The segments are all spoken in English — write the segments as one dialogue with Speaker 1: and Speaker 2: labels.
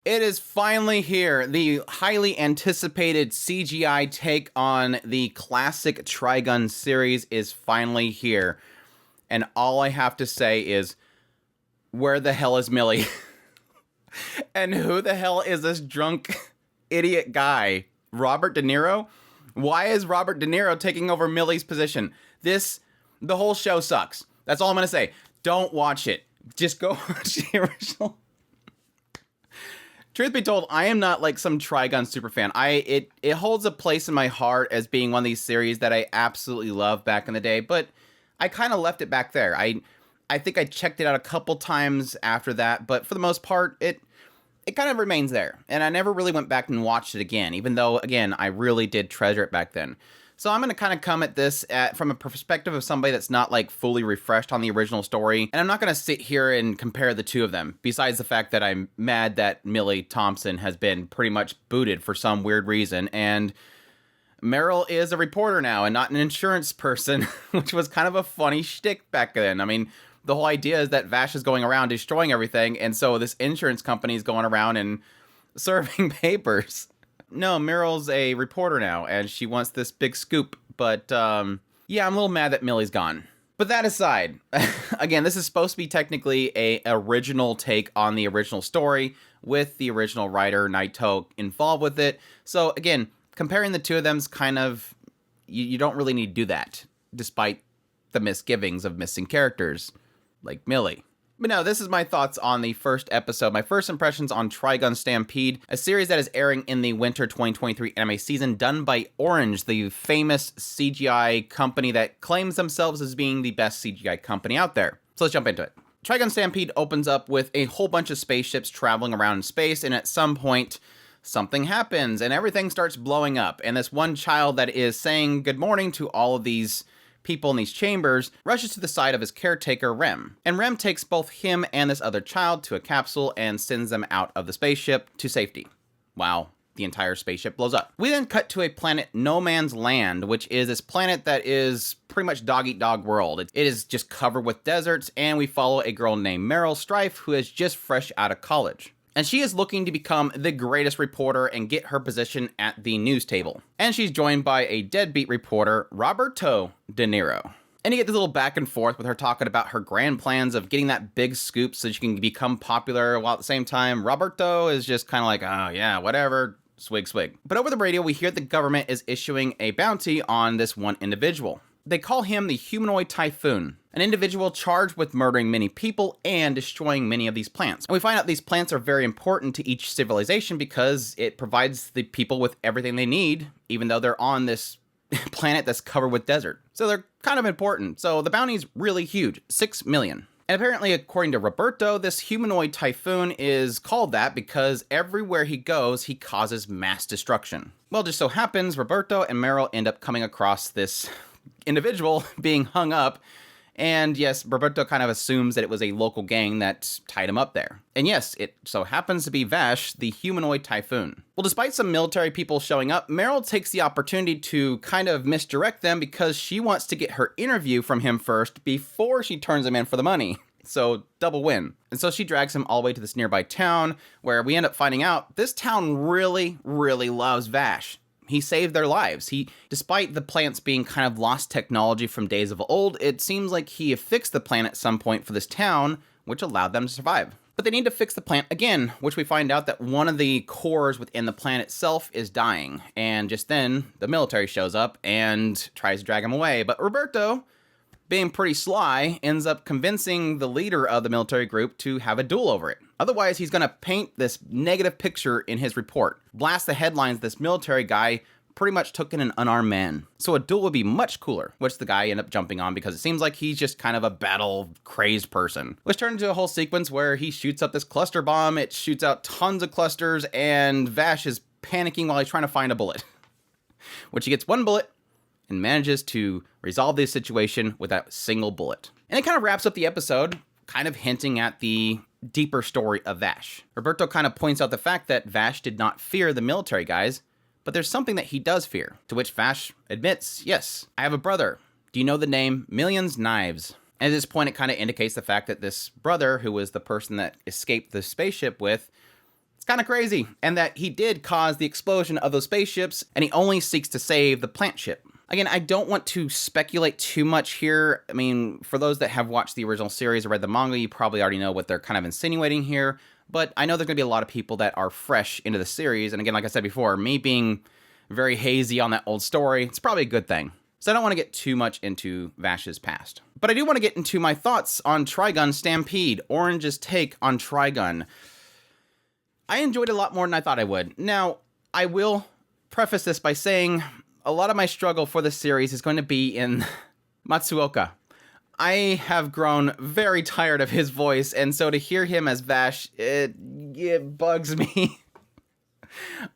Speaker 1: It is finally here. The highly anticipated CGI take on the classic Trigun series is finally here. And all I have to say is, where the hell is Millie? And who the hell is this drunk idiot guy? Robert De Niro? Why is Robert De Niro taking over Millie's position? The whole show sucks. That's all I'm going to say. Don't watch it. Just go watch the original. Truth be told, I am not like some Trigun superfan. It holds a place in my heart as being one of these series that I absolutely loved back in the day, but I kind of left it back there. I think I checked it out a couple times after that, but for the most part, it kind of remains there. And I never really went back and watched it again, even though, again, I really did treasure it back then. So I'm going to kind of come at this from a perspective of somebody that's not like fully refreshed on the original story. And I'm not going to sit here and compare the two of them, besides the fact that I'm mad that Millie Thompson has been pretty much booted for some weird reason. And Meryl is a reporter now and not an insurance person, which was kind of a funny shtick back then. I mean, the whole idea is that Vash is going around destroying everything. And so this insurance company is going around and serving papers. No, Meryl's a reporter now, and she wants this big scoop, but, yeah, I'm a little mad that Millie's gone. But that aside, again, this is supposed to be technically a original take on the original story, with the original writer, Naito, involved with it. So, again, comparing the two of them's kind of, you don't really need to do that, despite the misgivings of missing characters, like Millie. But no, this is my thoughts on the first episode, my first impressions on Trigun Stampede, a series that is airing in the winter 2023 anime season, done by Orange, the famous CGI company that claims themselves as being the best CGI company out there. So let's jump into it. Trigun Stampede opens up with a whole bunch of spaceships traveling around in space, and at some point, something happens, and everything starts blowing up, and this one child that is saying good morning to all of these people in these chambers rushes to the side of his caretaker, Rem. And Rem takes both him and this other child to a capsule and sends them out of the spaceship to safety. Wow. The entire spaceship blows up. We then cut to a planet No Man's Land, which is this planet that is pretty much dog-eat-dog world. It is just covered with deserts, and we follow a girl named Meryl Strife who is just fresh out of college. And she is looking to become the greatest reporter and get her position at the news table. And she's joined by a deadbeat reporter, Roberto De Niro. And you get this little back and forth with her talking about her grand plans of getting that big scoop so she can become popular, while at the same time, Roberto is just kind of like, oh yeah, whatever, swig swig. But over the radio, we hear the government is issuing a bounty on this one individual. They call him the Humanoid Typhoon, an individual charged with murdering many people and destroying many of these plants. And we find out these plants are very important to each civilization because it provides the people with everything they need, even though they're on this planet that's covered with desert. So they're kind of important. So the bounty's really huge, 6 million. And apparently, according to Roberto, this humanoid typhoon is called that because everywhere he goes, he causes mass destruction. Well, just so happens, Roberto and Meryl end up coming across this individual being hung up, and yes, Roberto kind of assumes that it was a local gang that tied him up there. And yes, it so happens to be Vash, the humanoid typhoon. Well, despite some military people showing up, Meryl takes the opportunity to kind of misdirect them because she wants to get her interview from him first before she turns him in for the money. So, double win. And so she drags him all the way to this nearby town, where we end up finding out this town really, really loves Vash. He saved their lives. Despite the plants being kind of lost technology from days of old, it seems like he fixed the plant at some point for this town, which allowed them to survive. But they need to fix the plant again, which we find out that one of the cores within the plant itself is dying. And just then, the military shows up and tries to drag him away. But Roberto, being pretty sly, ends up convincing the leader of the military group to have a duel over it. Otherwise, he's going to paint this negative picture in his report. Blast the headlines this military guy pretty much took in an unarmed man. So a duel would be much cooler, which the guy ended up jumping on because it seems like he's just kind of a battle-crazed person. Which turned into a whole sequence where he shoots up this cluster bomb, it shoots out tons of clusters, and Vash is panicking while he's trying to find a bullet. Which he gets one bullet, and manages to resolve this situation with that single bullet. And it kind of wraps up the episode, kind of hinting at the deeper story of Vash. Roberto kind of points out the fact that Vash did not fear the military guys, but there's something that he does fear, to which Vash admits, yes, I have a brother. Do you know the name Millions Knives? And at this point, it kind of indicates the fact that this brother, who was the person that escaped the spaceship with, It's kind of crazy, and that he did cause the explosion of those spaceships, and he only seeks to save the plant ship. Again, I don't want to speculate too much here. I mean, for those that have watched the original series or read the manga, you probably already know what they're kind of insinuating here, but I know there's going to be a lot of people that are fresh into the series, and again, like I said before, me being very hazy on that old story, it's probably a good thing. So I don't want to get too much into Vash's past. But I do want to get into my thoughts on Trigun Stampede, Orange's take on Trigun. I enjoyed it a lot more than I thought I would. Now, I will preface this by saying a lot of my struggle for this series is going to be in Matsuoka. I have grown very tired of his voice, and so to hear him as Vash, it bugs me.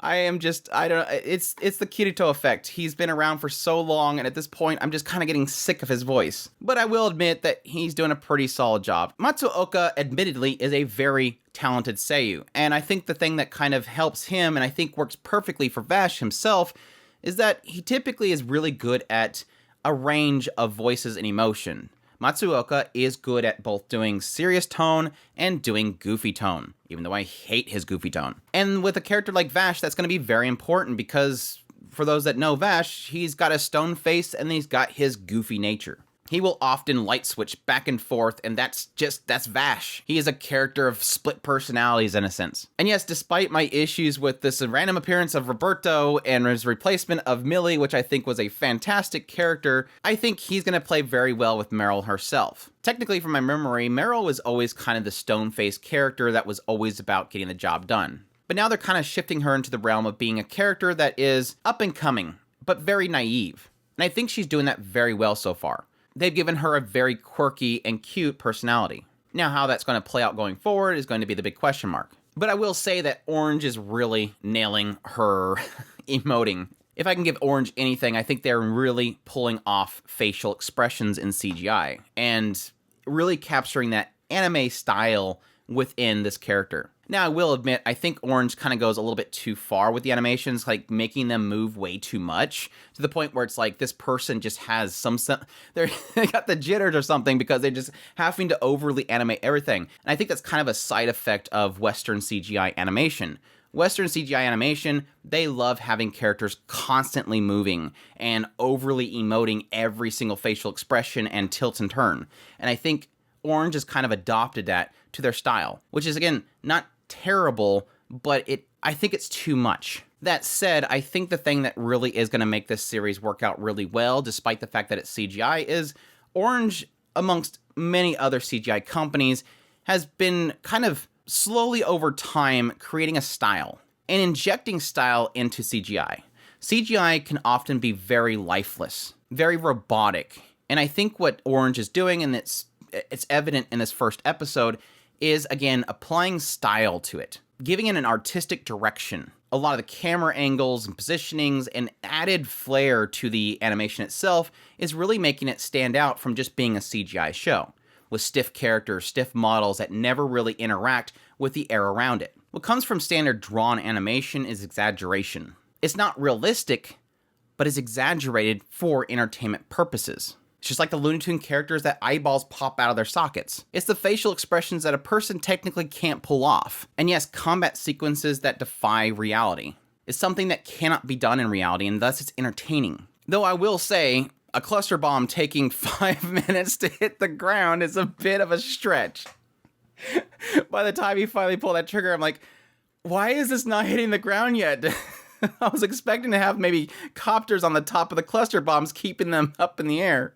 Speaker 1: I don't know, it's the Kirito effect. He's been around for so long, and at this point, I'm just kind of getting sick of his voice. But I will admit that he's doing a pretty solid job. Matsuoka, admittedly, is a very talented seiyuu, and I think the thing that kind of helps him, and I think works perfectly for Vash himself, is that he typically is really good at a range of voices and emotion. Matsuoka is good at both doing serious tone and doing goofy tone, even though I hate his goofy tone. And with a character like Vash, that's going to be very important because, for those that know Vash, he's got a stone face and he's got his goofy nature. He will often light switch back and forth, and that's Vash. He is a character of split personalities in a sense. And yes, despite my issues with this random appearance of Roberto and his replacement of Millie, which I think was a fantastic character, I think he's going to play very well with Meryl herself. Technically, from my memory, Meryl was always kind of the stone-faced character that was always about getting the job done. But now they're kind of shifting her into the realm of being a character that is up and coming, but very naive. And I think she's doing that very well so far. They've given her a very quirky and cute personality. Now, how that's going to play out going forward is going to be the big question mark. But I will say that Orange is really nailing her emoting. If I can give Orange anything, I think they're really pulling off facial expressions in CGI and really capturing that anime style within this character. Now, I will admit, I think Orange kind of goes a little bit too far with the animations, like making them move way too much, to the point where it's like this person just has they got the jitters or something because they're just having to overly animate everything. And I think that's kind of a side effect of Western CGI animation. Western CGI animation, they love having characters constantly moving and overly emoting every single facial expression and tilt and turn. And I think Orange has kind of adopted that to their style, which is, again, not terrible, but I think it's too much. That said, I think the thing that really is going to make this series work out really well, despite the fact that it's CGI, is Orange, amongst many other CGI companies, has been kind of slowly over time creating a style and injecting style into CGI. CGI can often be very lifeless, very robotic, and I think what Orange is doing, and it's evident in this first episode, is, again, applying style to it, giving it an artistic direction. A lot of the camera angles and positionings and added flair to the animation itself is really making it stand out from just being a CGI show, with stiff characters, stiff models that never really interact with the air around it. What comes from standard drawn animation is exaggeration. It's not realistic, but is exaggerated for entertainment purposes. It's just like the Looney Tunes characters that eyeballs pop out of their sockets. It's the facial expressions that a person technically can't pull off. And yes, combat sequences that defy reality. It's something that cannot be done in reality, and thus it's entertaining. Though I will say, a cluster bomb taking 5 minutes to hit the ground is a bit of a stretch. By the time you finally pull that trigger, I'm like, why is this not hitting the ground yet? I was expecting to have maybe copters on the top of the cluster bombs keeping them up in the air.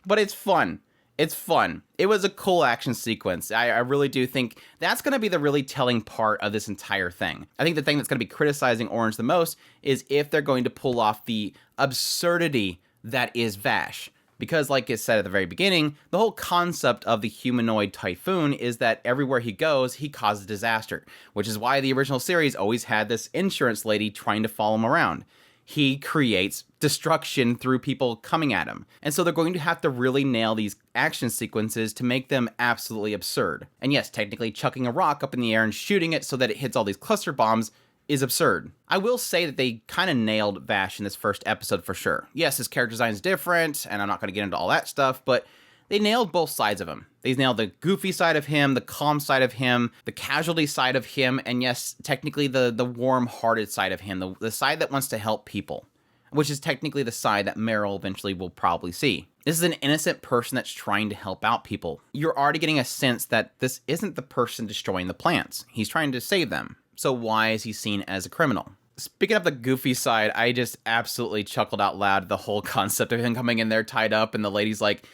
Speaker 1: But it's fun. It's fun. It was a cool action sequence. I really do think that's going to be the really telling part of this entire thing. I think the thing that's going to be criticizing Orange the most is if they're going to pull off the absurdity that is Vash. Because, like I said at the very beginning, the whole concept of the humanoid typhoon is that everywhere he goes, he causes disaster, which is why the original series always had this insurance lady trying to follow him around. He creates destruction through people coming at him. And so they're going to have to really nail these action sequences to make them absolutely absurd. And yes, technically chucking a rock up in the air and shooting it so that it hits all these cluster bombs is absurd. I will say that they kind of nailed Vash in this first episode for sure. Yes, his character design is different, and I'm not going to get into all that stuff, but they nailed both sides of him. They nailed the goofy side of him, the calm side of him, the casualty side of him, and yes, technically the warm-hearted side of him, the side that wants to help people, which is technically the side that Meryl eventually will probably see. This is an innocent person that's trying to help out people. You're already getting a sense that this isn't the person destroying the plants. He's trying to save them. So why is he seen as a criminal? Speaking of the goofy side, I just absolutely chuckled out loud at the whole concept of him coming in there tied up, and the lady's like,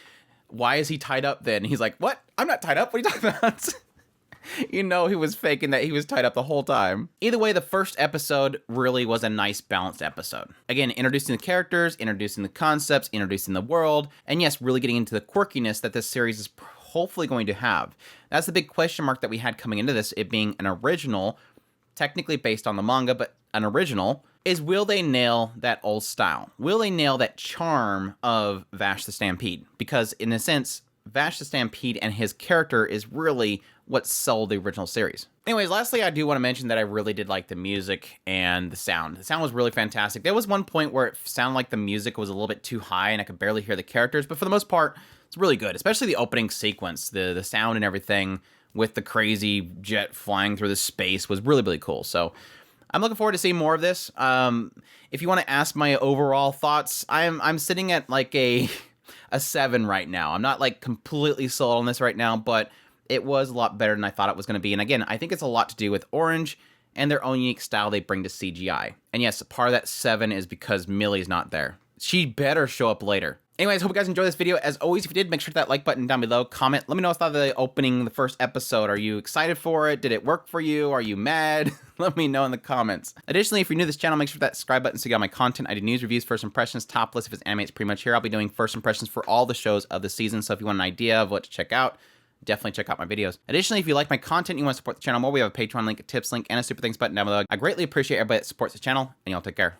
Speaker 1: why is he tied up then? He's like, what? I'm not tied up. What are you talking about? You know he was faking that he was tied up the whole time. Either way, the first episode really was a nice balanced episode. Again, introducing the characters, introducing the concepts, introducing the world, and yes, really getting into the quirkiness that this series is hopefully going to have. That's the big question mark that we had coming into this, it being an original, technically based on the manga, but an original, is will they nail that old style? Will they nail that charm of Vash the Stampede? Because in a sense, Vash the Stampede and his character is really what sold the original series. Anyways, lastly, I do want to mention that I really did like the music and the sound. The sound was really fantastic. There was one point where it sounded like the music was a little bit too high and I could barely hear the characters, but for the most part, it's really good, especially the opening sequence. The sound and everything with the crazy jet flying through the space was really, really cool. So I'm looking forward to seeing more of this. If you want to ask my overall thoughts, I'm sitting at like a 7 right now. I'm not like completely sold on this right now, but it was a lot better than I thought it was going to be. And again, I think it's a lot to do with Orange and their own unique style they bring to CGI. And yes, part of that 7 is because Millie's not there. She better show up later. Anyways, hope you guys enjoyed this video. As always, if you did, make sure to hit that like button down below. Comment. Let me know what you thought of the opening, the first episode. Are you excited for it? Did it work for you? Are you mad? Let me know in the comments. Additionally, if you're new to this channel, make sure that subscribe button so you got my content. I do news, reviews, first impressions, top list. If it's anime, it's pretty much here. I'll be doing first impressions for all the shows of the season. So if you want an idea of what to check out, definitely check out my videos. Additionally, if you like my content, you want to support the channel more, we have a Patreon link, a tips link, and a super thanks button down below. I greatly appreciate everybody that supports the channel, and y'all take care.